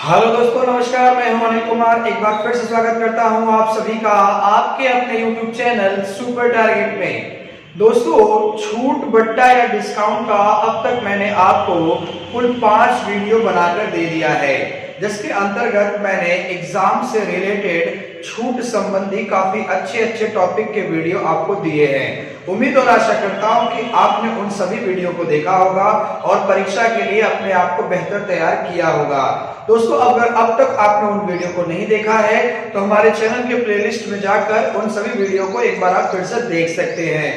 Hello दोस्तों, नमस्कार। मैं हूं अनिल कुमार। एक बार फिर से स्वागत करता हूं आप सभी का आपके अपने YouTube चैनल सुपर टारगेट में। दोस्तों, छूट बट्टा या डिस्काउंट का अब तक मैंने आपको कुल 5 वीडियो बनाकर दे दिया है, जिसके अंतर्गत मैंने एग्जाम से रिलेटेड छूट संबंधी काफी अच्छे टॉपिक के वीडियो आपको दिए हैं। उम्मीद और आशा करता हूं कि आपने उन सभी वीडियो को देखा होगा और परीक्षा के लिए अपने आप को बेहतर तैयार किया होगा। दोस्तों, अगर अब तक आपने उन वीडियो को नहीं देखा है तो हमारे चैनल के प्लेलिस्ट में जाकर उन सभी वीडियो को एक बार आप फिर से देख सकते हैं।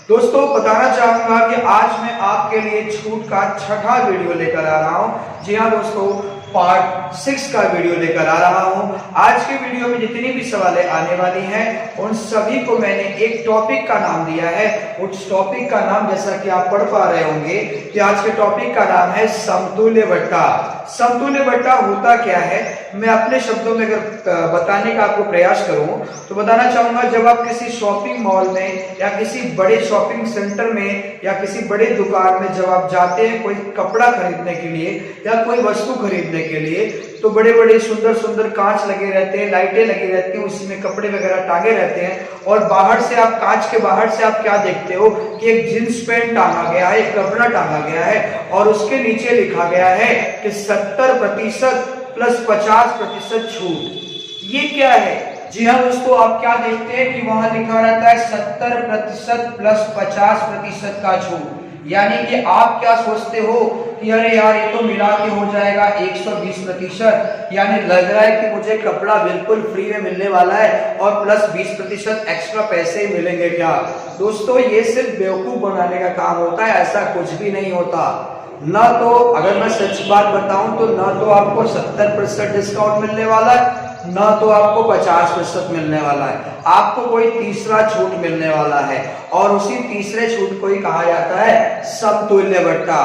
दोस्तों, बताना चाहूंगा कि आज मैं आपके लिए छूट का 6ठा वीडियो लेकर आ रहा हूं। जी हाँ दोस्तों, पार्ट 6 का वीडियो लेकर आ रहा हूं। आज के वीडियो में जितनी भी सवालें आने वाली हैं उन सभी को मैंने एक टॉपिक का नाम दिया है। उस टॉपिक का नाम, जैसा कि आप पढ़ पा रहे होंगे कि आज के टॉपिक का नाम है समतुल्य बट्टा। समतुल्य बट्टा होता क्या है, मैं अपने शब्दों में अगर बताने का आपको प्रयास करूं तो बताना चाहूंगा, जब आप किसी शॉपिंग मॉल में या किसी बड़े शॉपिंग सेंटर में या किसी बड़े दुकान में जब आप जाते हैं कोई कपड़ा खरीदने के लिए या कोई वस्तु खरीदने के लिए, तो बड़े बड़े सुंदर कांच लगे रहते हैं, लाइटें लगी रहती हैं, उसी में कपड़े वगैरह टांगे रहते हैं और बाहर से आप कांच के बाहर से आप क्या देखते हो कि एक जींस पैंट टांगा गया है, एक कपड़ा टांगा गया है और उसके नीचे लिखा गया है कि 70% प्लस 50% छूट। ये क्या है? जी हाँ दोस्तों, आप क्या देखते हैं कि वहां लिखा रहता है 70% प्लस 50% का छूट। यानी कि आप क्या सोचते हो कि अरे यार, ये तो मिला के हो जाएगा 120%, यानी लग रहा है कि मुझे कपड़ा बिल्कुल फ्री में मिलने वाला है और प्लस 20% एक्स्ट्रा पैसे ही मिलेंगे क्या? दोस्तों, ये सिर्फ बेवकूफ बनाने का काम होता है, ऐसा कुछ भी नहीं होता। ना तो, अगर मैं सच बात बताऊं तो ना तो आपको 70% डिस्काउंट मिलने वाला है, ना तो आपको 50% मिलने वाला है। आपको कोई तीसरा छूट मिलने वाला है और उसी तीसरे छूट को ही कहा जाता है समतुल्य बट्टा।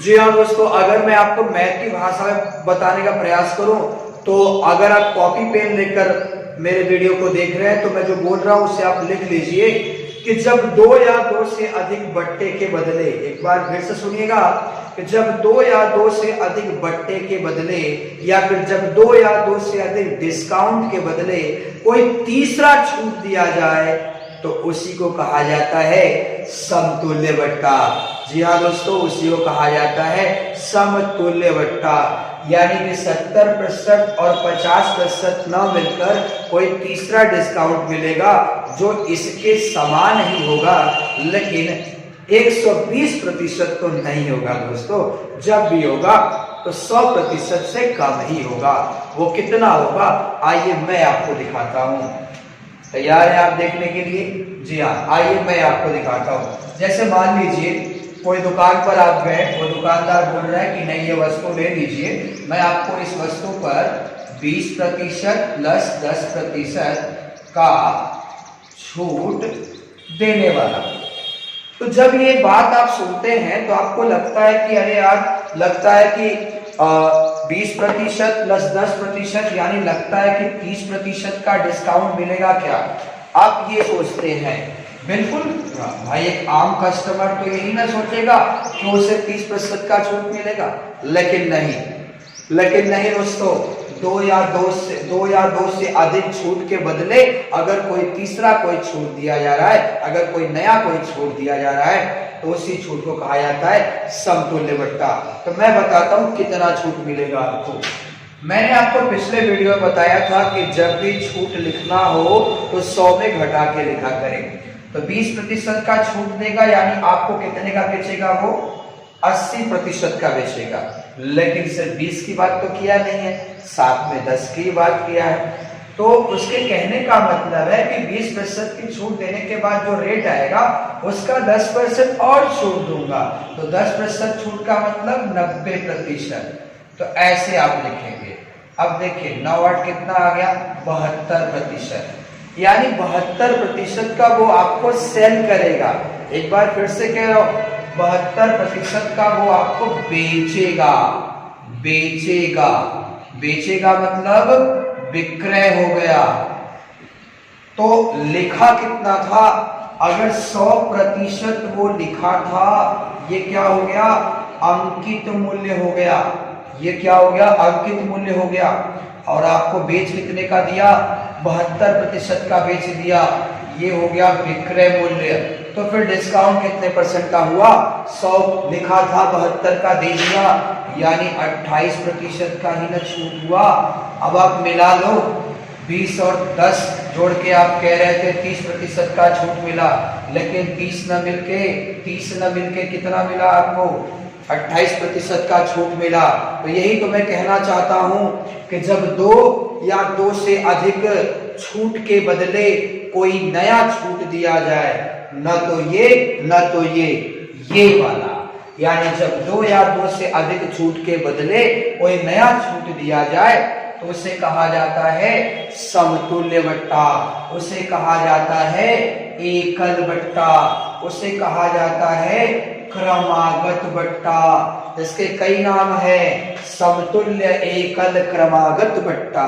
जी हाँ दोस्तों, अगर मैं आपको मैथ की भाषा में बताने का प्रयास करूं तो अगर आप कॉपी पेन लेकर मेरे वीडियो को देख रहे हैं तो मैं जो बोल रहा हूं उसे आप लिख लीजिए कि जब 2 या 2 से अधिक बट्टे के बदले, एक बार फिर से सुनिएगा, कि जब 2 या 2 से अधिक बट्टे के बदले या फिर जब 2 या 2 से अधिक डिस्काउंट के बदले कोई तीसरा छूट दिया जाए तो उसी को कहा जाता है समतुल्य बट्टा। जी हाँ दोस्तों, उसी को कहा जाता है समतुल्य बट्टा। यानी कि 70% और 50% न मिलकर कोई तीसरा डिस्काउंट मिलेगा जो इसके समान ही होगा, लेकिन 120% तो नहीं होगा दोस्तों। जब भी होगा तो 100% से कम ही होगा। वो कितना होगा, आइए मैं आपको दिखाता हूँ। तैयार है आप देखने के लिए? जी हाँ, आइए मैं आपको दिखाता हूँ। जैसे मान लीजिए कोई दुकान पर आप गए, वो दुकानदार बोल रहा है कि नहीं, ये वस्तु ले लीजिए, मैं आपको इस वस्तु पर 20% प्लस 10% का छूट देने वाला। तो जब ये बात आप सुनते हैं तो आपको लगता है कि अरे यार, लगता है कि 20% प्लस 10%, यानी लगता है कि 30% का डिस्काउंट मिलेगा क्या? आप ये सोचते हैं। बिल्कुल भाई, एक आम कस्टमर तो यही ना सोचेगा कि उसे 30% का छूट मिलेगा, लेकिन नहीं दोस्तों, 2 या 2 से अधिक छूट के बदले अगर कोई तीसरा कोई छूट दिया जा रहा है, अगर कोई नया कोई छूट दिया जा रहा है तो उसी छूट को कहा जाता है समतुल्य बट्टा। तो मैं बताता हूं कितना छूट मिलेगा आपको। मैंने आपको पिछले वीडियो में बताया था कि जब भी छूट लिखना हो तो 100 में घटा के लिखा करें। तो 20% का छूट देगा, यानी आपको कितने का बेचेगा? वो 80% का बेचेगा। लेकिन सिर्फ 20 की बात तो किया नहीं है, साथ में 10 की बात किया है। तो उसके कहने का मतलब है कि 20% की छूट देने के बाद जो रेट आएगा उसका 10% और छूट दूंगा। तो 10% छूट का मतलब 90%। तो ऐसे आप लिखेंगे। अब देखिए 9 8 कितना आ गया? 72%। यानी 72% का वो आपको सेल करेगा। एक बार फिर से कह रहा हूं, 72% का वो आपको बेचेगा मतलब विक्रय हो गया। तो लिखा कितना था? अगर 100% वो लिखा था, ये क्या हो गया? अंकित मूल्य हो गया। ये क्या हो गया, अंकित मूल्य हो गया। और आपको बेच कितने का दिया, 72% का बेच दिया, ये हो गया विक्रय मूल्य। तो फिर डिस्काउंट कितने परसेंट का हुआ, 100 लिखा था 72 का दे दिया, यानी 28% का ही ना छूट हुआ। अब आप मिला लो, 20 और 10 जोड़ के आप कह रहे थे 30% का छूट मिला, लेकिन 30 न मिलके कितना मिला आपको, 28% का छूट मिला। तो यही तो मैं कहना चाहता हूं कि जब 2 या 2 से अधिक छूट के बदले कोई नया छूट दिया जाए, न तो ये वाला, यानी जब 2 या 2 से अधिक छूट के बदले कोई नया छूट दिया जाए तो उसे कहा जाता है समतुल्य बट्टा, उसे कहा जाता है एकल बट्टा, उसे कहा जाता है क्रमागत बट्टा। इसके कई नाम है, समतुल्य, एकल, क्रमागत बट्टा।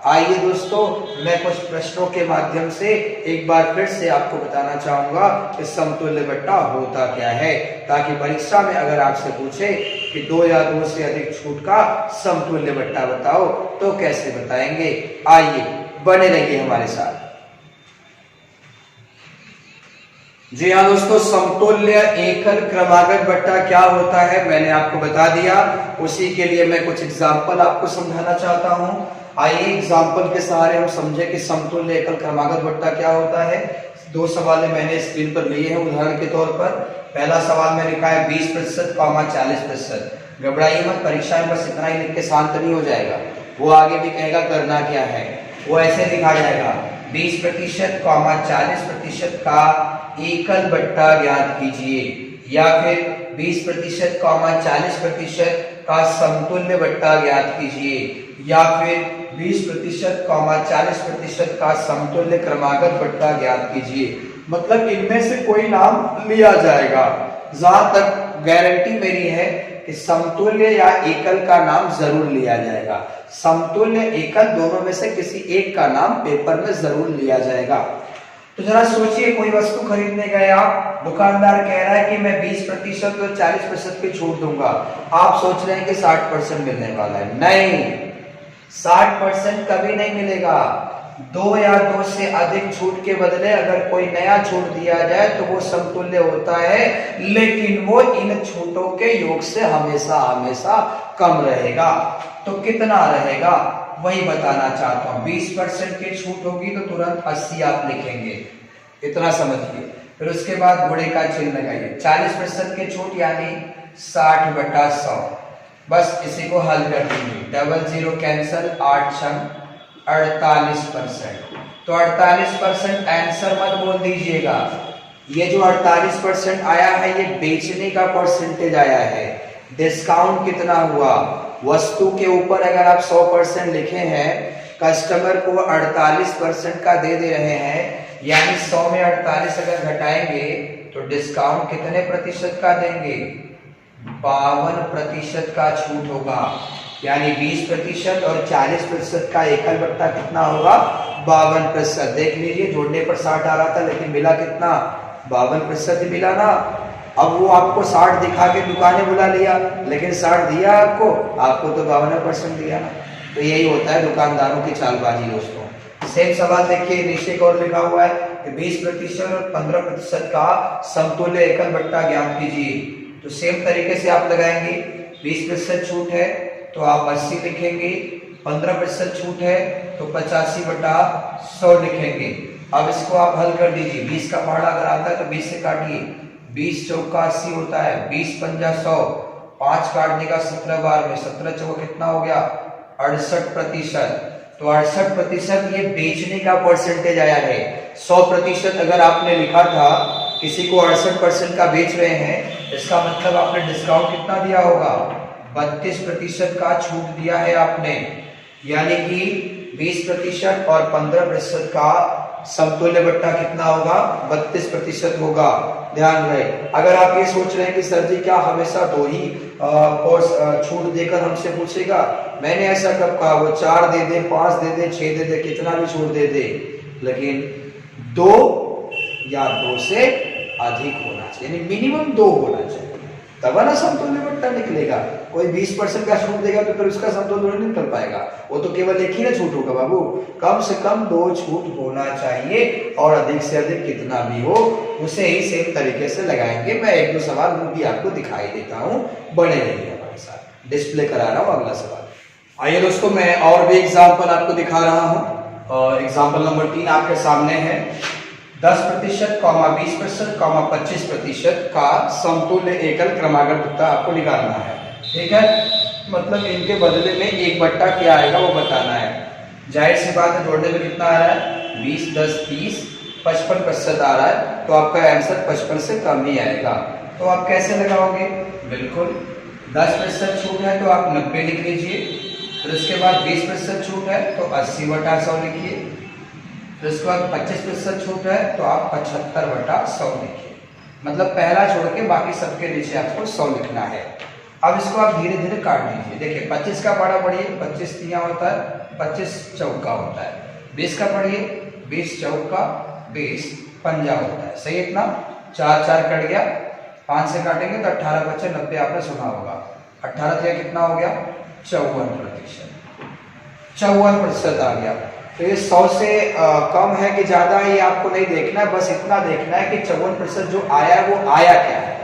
आइए दोस्तों, मैं कुछ प्रश्नों के माध्यम से एक बार फिर से आपको बताना चाहूंगा कि समतुल्य बट्टा होता क्या है, ताकि परीक्षा में अगर आपसे पूछे कि 2 या 2 से अधिक छूट का समतुल्य बट्टा बताओ तो कैसे बताएंगे। आइए बने रहिए हमारे साथ। जी हाँ दोस्तों, समतुल्य, एकल, क्रमागत बट्टा क्या होता है मैंने आपको बता दिया। उसी के लिए मैं कुछ एग्जाम्पल आपको समझाना चाहता हूं। आइए एग्जाम्पल के सहारे हम समझे कि समतुल्य, एकल, क्रमागत बट्टा क्या होता है। 2 सवाल मैंने स्क्रीन पर लिए हैं उदाहरण के तौर पर। पहला सवाल में लिखा है 20% 40%। घबराइए मत, परीक्षा में बस इतना ही लिख के शांत नहीं हो जाएगा, वो आगे भी कहेगा करना क्या है। वो ऐसे लिखा जाएगा 20% 40% का एकल बट्टा ज्ञात कीजिए, या फिर 20% 40% का समतुल्य बट्टा ज्ञात कीजिए, या फिर 20% 40% का समतुल्य क्रमागत बट्टा ज्ञात कीजिए। मतलब इनमें से कोई नाम लिया जाएगा। जहां तक गारंटी मेरी है कि समतुल्य या एकल का नाम जरूर लिया जाएगा। समतुल्य, एकल दोनों में से किसी एक का नाम पेपर में जरूर लिया जाएगा। तो जरा सोचिए, कोई वस्तु खरीदने गए आप, दुकानदार कह रहा है कि मैं 20% और 40% की छूट दूंगा। आप सोच रहे हैं कि 60% मिलने वाला है। नहीं, 60% कभी नहीं मिलेगा। 2 या 2 से अधिक छूट के बदले अगर कोई नया छूट दिया जाए तो वो समतुल्य होता है, लेकिन वो इन छूटों के योग से हमेशा कम रहेगा। तो कितना रहेगा वही बताना चाहता हूं। 20% की छूट होगी तो तुरंत 80 आप लिखेंगे, इतना समझिए। फिर उसके बाद घोड़े का चिन्ह लगाइए। 40% की छूट यानी 60/100। बस इसी को हल कर दीजिए, 00 कैंसल, 8 छंग 48%। तो 48% आंसर मत बोल दीजिएगा। ये जो 48% आया है ये बेचने का परसेंटेज आया है। डिस्काउंट कितना हुआ, वस्तु के ऊपर अगर आप 100% लिखे हैं, कस्टमर को 48% का दे रहे हैं, यानी 100 में 48 अगर घटाएंगे तो डिस्काउंट कितने प्रतिशत का देंगे, 52% का छूट होगा। यानी 20% और 40% का एकल बट्टा कितना होगा, 52%। देख लीजिए, जोड़ने पर 60 आ रहा था लेकिन मिला कितना, 52% ही मिला ना। अब वो आपको 60 दिखा के दुकानें बुला लिया, लेकिन 60 दिया आपको तो 52% दिया ना। तो यही होता है दुकानदारों की चालबाजी दोस्तों। सेम सवाल देखिए, नीचे की ओर लिखा हुआ है कि 20% और 15% का समतुल्य एकल बट्टा ज्ञात कीजिए। तो सेम तरीके से आप लगाएंगे। 20% छूट है तो आप 80 लिखेंगे, 15% छूट है तो 85/100 लिखेंगे। अब इसको आप हल कर दीजिए। 20 का पहाड़ा अगर आता है तो 20 से काटिए, 20 चौका 80 होता है, 20 पंजा 100, 5 काटने का 17 बार में, 17 चौका कितना हो गया, 68%। तो 68% ये बेचने का परसेंटेज आया है। 100% अगर आपने लिखा था, किसी को 68% का बेच रहे हैं, इसका मतलब आपने डिस्काउंट कितना दिया होगा, 32% का छूट दिया है आपने। यानी कि 20% और 15% का समतुल्य बट्टा कितना होगा, 32% होगा। ध्यान रहे। अगर आप ये सोच रहे हैं कि सर जी क्या हमेशा 2 ही छूट देकर हमसे पूछेगा, मैंने ऐसा कब कहा, वो 4 दे दे, 5 दे दे, 6 दे दे, कितना भी छूट दे दे, लेकिन 2 या 2 से अधिक होना चाहिए, यानी मिनिमम 2 होना चाहिए, तब ना समतुल्य बट्टा। बट्टा निकलेगा। कोई 20% का छूट देगा तो फिर उसका समतोल थोड़ी निकल पाएगा, वो तो केवल एक ही ना छूट होगा बाबू। कम से कम 2 छूट होना चाहिए और अधिक से अधिक कितना भी हो उसे ही सेम तरीके से लगाएंगे। मैं 1-2 सवाल भी आपको दिखाई देता हूँ, बने रहिए हमारे साथ। डिस्प्ले करा रहा हूँ अगला सवाल। आइए दोस्तों, मैं और भी एग्जाम्पल आपको दिखा रहा हूँ। एग्जाम्पल नंबर 3 आपके सामने है। 10%, 20%, 25% का समतुल्य एकल क्रमागत भुट्टा आपको निकालना है। ठीक है, मतलब इनके बदले में एक बट्टा क्या आएगा वो बताना है। जाहिर सी बात है, जोड़ने में कितना आ रहा है, 20, 10, 30, 55% आ रहा है, तो आपका आंसर 55 से कम ही आएगा। तो आप कैसे लगाओगे, बिल्कुल 10% छूट है तो आप 90 लिख लीजिए, फिर उसके बाद 20% छूट है तो 80/100 लिखिए, फिर उसके बाद 25% छूट है तो आप 75/100 लिखिए। मतलब पहला छोड़ के बाकी सबके नीचे आपको 100 लिखना है। अब इसको आप धीरे धीरे काट दीजिए। देखिए 25 का पढ़ा पढ़िए, 25 तिया होता है, 25 चौका होता है। 20 का पढ़िए, 20 चौका 20 पंजा होता है। सही, इतना 4 4 कट गया, 5 से काटेंगे तो 18 बचे 90 आपने सुना होगा। 18 तिया कितना हो गया, 54%। 54% आ गया। तो ये 100 से कम है कि ज्यादा है ये आपको नहीं देखना है, बस इतना देखना है कि 54% जो आया है वो आया क्या है,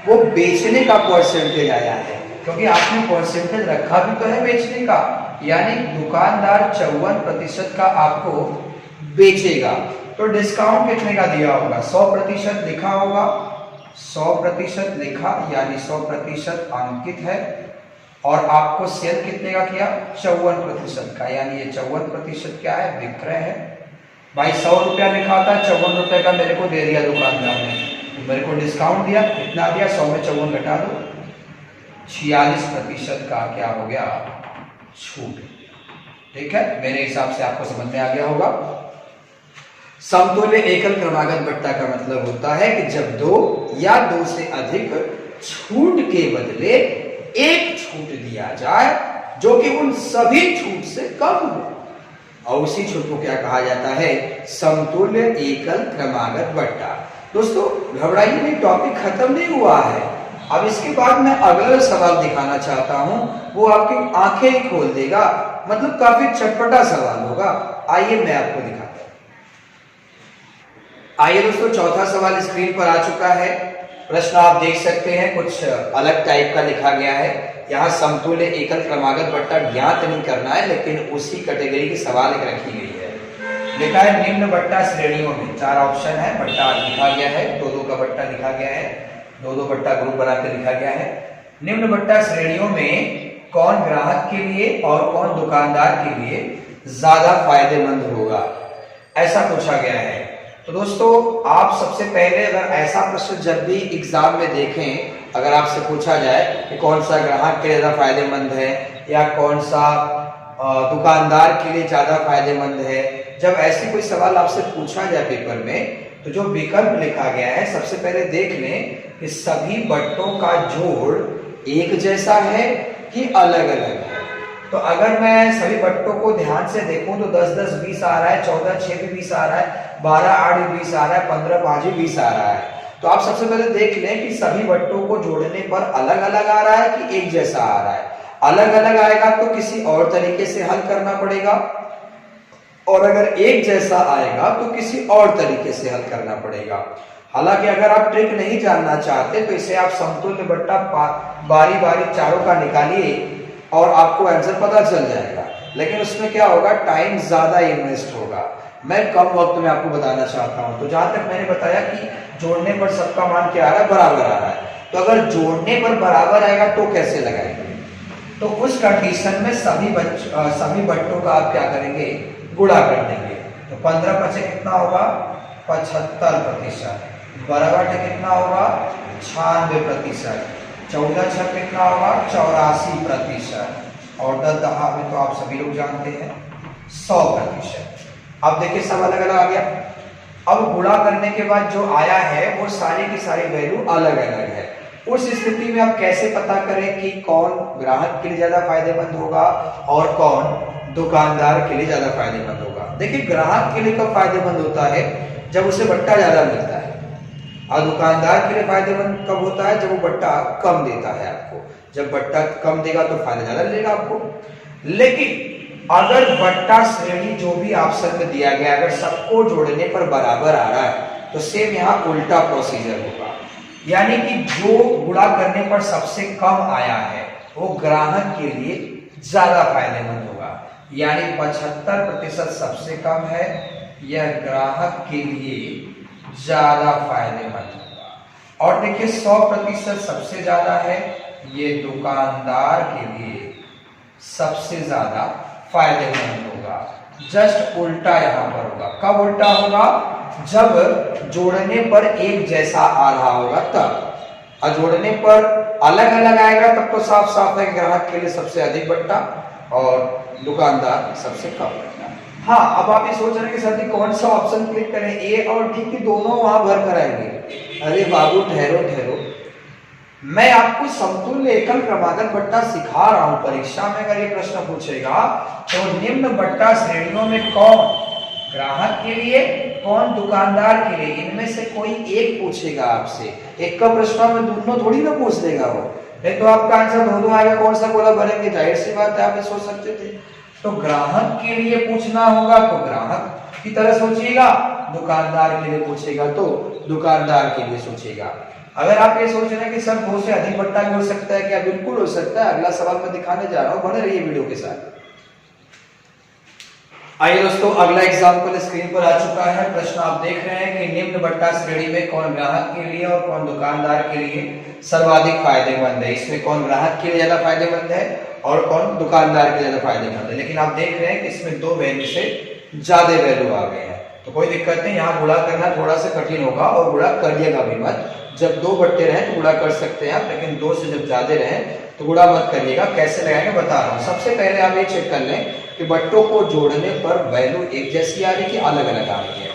वो बेचने का परसेंटेज आया है, क्योंकि आपने परसेंटेज रखा भी तो है बेचने का, यानी दुकानदार 54% का आपको बेचेगा। तो डिस्काउंट कितने का दिया होगा, 100% लिखा होगा, 100% लिखा यानी 100% अंकित है, और आपको सेल कितने का किया, 54% का, यानी ये 54% क्या है, विक्रय है। भाई 100 रुपया लिखा था, 54 रुपए का मेरे को दे दिया दुकानदार ने, तो मेरे को डिस्काउंट दिया, कितना दिया, 100 में 54 घटा दो, 46% का क्या हो गया, छूट। ठीक है, मेरे हिसाब से आपको समझ में आ गया होगा। समतुल्य एकल क्रमागत बट्टा का मतलब होता है कि जब 2 या 2 से अधिक छूट के बदले एक छूट दिया जाए जो कि उन सभी छूट से कम हो, और उसी छूट को क्या कहा जाता है, समतुल्य एकल क्रमागत बट्टा। दोस्तों घबराइए नहीं, टॉपिक खत्म नहीं हुआ है। अब इसके बाद मैं अगला सवाल दिखाना चाहता हूं, वो आपकी आंखें ही खोल देगा, मतलब काफी चटपटा सवाल होगा। आइए मैं आपको दिखाता हूं। आइए दोस्तों, चौथा सवाल स्क्रीन पर आ चुका है। प्रश्न आप देख सकते हैं, कुछ अलग टाइप का लिखा गया है। यहाँ समतुल्य एकल क्रमागत बट्टा ज्ञात नहीं करना है, लेकिन उसी कैटेगरी की सवाल एक रखी गई है। लिखा है निम्न बट्टा श्रेणियों में, 4 ऑप्शन है, बट्टा लिखा गया है, 2-2 का बट्टा लिखा गया है, 2-2 बट्टा ग्रुप बनाकर लिखा गया है। निम्न बट्टा श्रेणियों में कौन ग्राहक के लिए और कौन दुकानदार के लिए ज्यादा फायदेमंद होगा, ऐसा पूछा गया है। तो दोस्तों आप सबसे पहले अगर ऐसा प्रश्न जब भी एग्जाम में देखें, अगर आपसे पूछा जाए कि कौन सा ग्राहक के लिए ज्यादा फायदेमंद है या कौन सा दुकानदार के लिए ज्यादा फायदेमंद है, जब ऐसे कोई सवाल आपसे पूछा जाए पेपर में, तो जो विकल्प लिखा गया है सबसे पहले देख लें कि सभी बट्टों का जोड़ एक जैसा है कि अलग अलग है। तो अगर मैं सभी बट्टों को ध्यान से देखूं तो 10-10 20 आ रहा है, 14-6 भी 20 आ रहा है, 12-8 भी 20 आ रहा है, 15-5 भी 20 आ रहा है। तो आप सबसे पहले देख लें कि सभी बट्टों को जोड़ने पर अलग अलग आ रहा है कि एक जैसा आ रहा है। अलग अलग आएगा तो किसी और तरीके से हल करना पड़ेगा, और अगर एक जैसा आएगा तो किसी और तरीके से हल करना पड़ेगा। हालांकि अगर आप ट्रिक नहीं जानना चाहते तो इसे आप समतुल्य बट्टा बारी बारी चारों का निकालिए और आपको आंसर पता चल जाएगा, लेकिन उसमें क्या होगा, टाइम ज्यादा इन्वेस्ट होगा। मैं कम वक्त में आपको बताना चाहता हूं। तो जहां तक मैंने बताया कि जोड़ने पर सबका मान क्या आ रहा है, बराबर आ रहा है। तो अगर जोड़ने पर बराबर आएगा तो कैसे लगाएंगे, तो उस कंडीशन में सभी बट्टों का आप क्या करेंगे, गुणा कर देंगे। तो 15 पचे कितना होगा, 75%, बराबर कितना होगा, 96%, 14 छक कितना होगा, 84%, और 10 दहा में तो आप सभी लोग जानते हैं 100%। अब देखिए सब अलग अलग आ गया। अब गुणा करने के बाद जो आया है वो सारी की सारी वैल्यू अलग अलग है। उस स्थिति में आप कैसे पता करें कि कौन ग्राहक के लिए ज्यादा फायदेमंद होगा और कौन दुकानदार के लिए ज्यादा फायदेमंद होगा। देखिए ग्राहक के लिए कब फायदेमंद होता है, जब उसे बट्टा ज्यादा मिलता है। और दुकानदार के लिए फायदेमंद कब होता है? जब वो बट्टा कम देता है आपको। जब बट्टा कम देगा तो फायदा ज्यादा लेगा आपको। लेकिन अगर बट्टा श्रेणी जो भी ऑप्शन में दिया गया अगर सबको जोड़ने पर बराबर आ रहा है तो सेम यहाँ उल्टा प्रोसीजर होगा, यानी कि जो गुणा करने पर सबसे कम आया है वो ग्राहक के लिए ज्यादा फायदेमंद होगा। यानी 75% सबसे कम है, यह ग्राहक के लिए ज्यादा फायदेमंद होगा। और देखिए 100% सबसे ज्यादा है, ये दुकानदार के लिए सबसे ज्यादा फायदेमंद होगा। जस्ट उल्टा यहां पर होगा। कब उल्टा होगा? जब जोड़ने पर एक जैसा आ रहा होगा तब। और जोड़ने पर अलग अलग आएगा तब तो साफ साफ है ग्राहक के लिए सबसे अधिक बट्टा और दुकानदार सबसे कम बट्टा। हाँ, अब आप ये सोच रहे हैं कि सर जी कौन सा ऑप्शन क्लिक करें, ए और डी की दोनों वहां भर कर आएंगे। अरे बाबू ठहरो ठहरो, मैं आपको समतुल्य एकल क्रमागत बट्टा सिखा रहा हूं। परीक्षा में अगर ये प्रश्न पूछेगा तो निम्न बट्टा श्रेणियों में कौन ग्राहक के लिए, कौन दुकानदार के लिए, इनमें से कोई एक पूछेगा आपसे। एक का प्रश्न में दोनों थोड़ी ना पूछ देगा वो, नहीं तो आपका आंसर दोनों आएगा, कौन सा गोला भरेंगे, जाहिर सी बात है आप ये सोच सकते थे। तो ग्राहक के लिए पूछना होगा तो ग्राहक की तरह सोचिएगा, दुकानदार के लिए पूछेगा तो दुकानदार के लिए सोचिएगा। अगर आप ये सोच रहे हैं कि सर 2 से अधिक बट्टा भी हो सकता है क्या? बिल्कुल हो सकता है। अगला सवाल मैं दिखाने जा रहा हूं, बने रहिए वीडियो के साथ। आइए दोस्तों, अगला एग्जाम्पल स्क्रीन पर आ चुका है। प्रश्न आप देख रहे हैं कि निम्न बट्टा श्रेणी में कौन ग्राहक के लिए और कौन दुकानदार के लिए सर्वाधिक फायदेमंद है। इसमें कौन ग्राहक के लिए ज्यादा फायदेमंद है और कौन दुकानदार के लिए ज्यादा फायदेमंद है। लेकिन आप देख रहे हैं कि इसमें 2 वैल्यू से ज्यादा वैल्यू आ गए हैं, तो कोई दिक्कत नहीं। यहाँ गुणा करना थोड़ा सा कठिन होगा और गुणा करिएगा भी मत। जब 2 बट्टे रहे तो गुणा कर सकते हैं आप, लेकिन 2 से जब ज्यादा रहे तो गुणा मत करिएगा। कैसे लगाएंगे बता रहा हूँ। सबसे पहले आप ये चेक कर लें कि बट्टों को जोड़ने पर वैल्यू एक जैसी आ रही है कि अलग अलग आ रही है।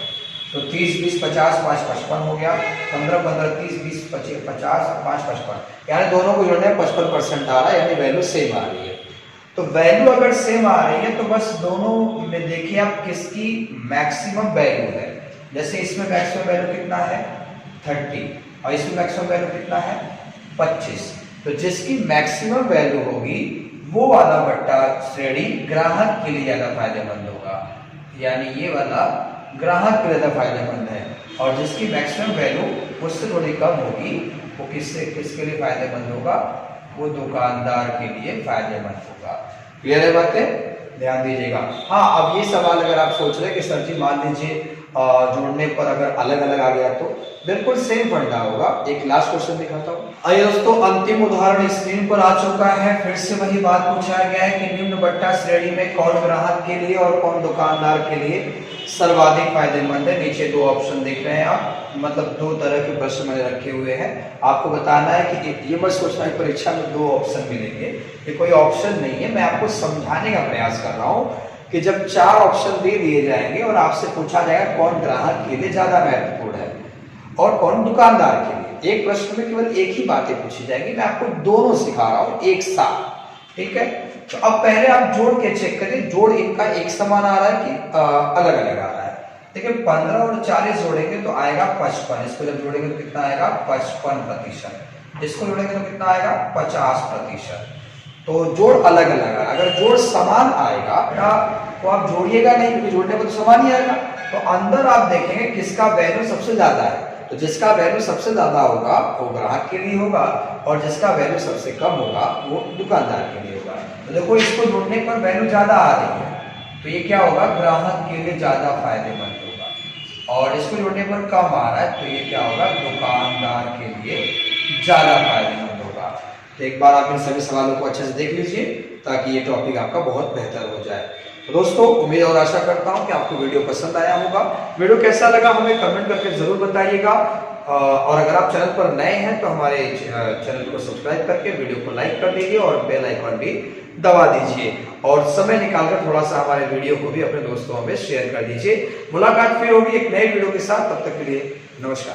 तो 30 20 50 5 55 हो गया, 15 15 30 20 50 5 55, यानी दोनों को जोड़ने में 55% आ रहा है, यानी वैल्यू सेम आ रही है। तो वैल्यू अगर सेम आ रही है तो बस दोनों में देखिए आप किसकी मैक्सिमम वैल्यू है। जैसे इसमें मैक्सिमम वैल्यू कितना है 30 और इसमें मैक्सिमम वैल्यू कितना है 25। तो जिसकी मैक्सिमम वैल्यू होगी वो वाला बट्टा श्रेणी ग्राहक के लिए ज्यादा फायदेमंद होगा, यानी ये वाला ग्राहक के लिए ज्यादा फायदेमंद है। और जिसकी मैक्सिमम वैल्यू उससे थोड़ी कम होगी वो किसके लिए फायदेमंद होगा? वो दुकानदार के लिए फायदेमंद होगा। क्लियर है बातें? ध्यान दीजिएगा। हाँ, अब ये सवाल अगर आप सोच रहे हैं कि सर जी मान लीजिए जोड़ने पर अगर अलग अलग आ गया तो बिल्कुल सेम फंडा होगा। एक लास्ट क्वेश्चन दिखाता हूँ। आइए दोस्तों, अंतिम उदाहरण स्क्रीन पर आ चुका है। फिर से वही बात पूछा गया है कि निम्न बट्टा श्रेणी में कौन ग्राहक के लिए और कौन दुकानदार के लिए सर्वाधिक फायदेमंद है। नीचे 2 ऑप्शन देख रहे हैं आप, मतलब 2 तरह के प्रश्न मैंने रखे हुए हैं। आपको बताना है कि ये मत सोचना है परीक्षा में 2 ऑप्शन मिलेंगे, ये कोई ऑप्शन नहीं है। मैं आपको समझाने का प्रयास कर रहा हूँ कि जब 4 ऑप्शन दे दिए जाएंगे और आपसे पूछा जाएगा कौन ग्राहक के लिए ज्यादा महत्वपूर्ण है और कौन दुकानदार के लिए, एक प्रश्न में केवल एक ही बातें पूछी जाएगी। मैं आपको दोनों सिखा रहा हूँ एक साथ, ठीक है। तो अब पहले आप जोड़ के चेक करिए, जोड़ इनका एक समान आ रहा है कि अलग अलग आ रहा है। देखिए 15 और 40 जोड़ेंगे तो आएगा 55। इसको जब जोड़ेंगे तो कितना आएगा 55%। इसको जोड़ेंगे तो कितना आएगा 50%। तो जोड़ अलग अलग आ रहा है। अगर जोड़ समान आएगा तो आप जोड़िएगा नहीं, क्योंकि जोड़ने पर तो समान ही आएगा। तो अंदर आप देखेंगे किसका वैल्यू सबसे ज्यादा है, तो जिसका वैल्यू सबसे ज्यादा होगा वो ग्राहक के लिए होगा और जिसका वैल्यू सबसे कम होगा वो दुकानदार के लिए होगा। तो देखो इसको जोड़ने पर वैल्यू ज्यादा आ रही है तो ये क्या होगा, ग्राहक के लिए ज्यादा फायदेमंद होगा। और इसको जोड़ने पर कम आ रहा है तो ये क्या होगा, दुकानदार के लिए ज्यादा फायदेमंद होगा। तो एक बार आप इन सभी सवालों को अच्छे से देख लीजिए ताकि ये टॉपिक आपका बहुत बेहतर हो जाए। तो दोस्तों, उम्मीद और आशा करता हूं कि आपको वीडियो पसंद आया होगा। वीडियो कैसा लगा हमें कमेंट करके जरूर बताइएगा। और अगर आप चैनल पर नए हैं तो हमारे चैनल को सब्सक्राइब करके वीडियो को लाइक कर दीजिए और बेल आइकन भी दबा दीजिए और समय निकालकर थोड़ा सा हमारे वीडियो को भी अपने दोस्तों में शेयर कर दीजिए। मुलाकात फिर होगी एक नए वीडियो के साथ, तब तक के लिए नमस्कार।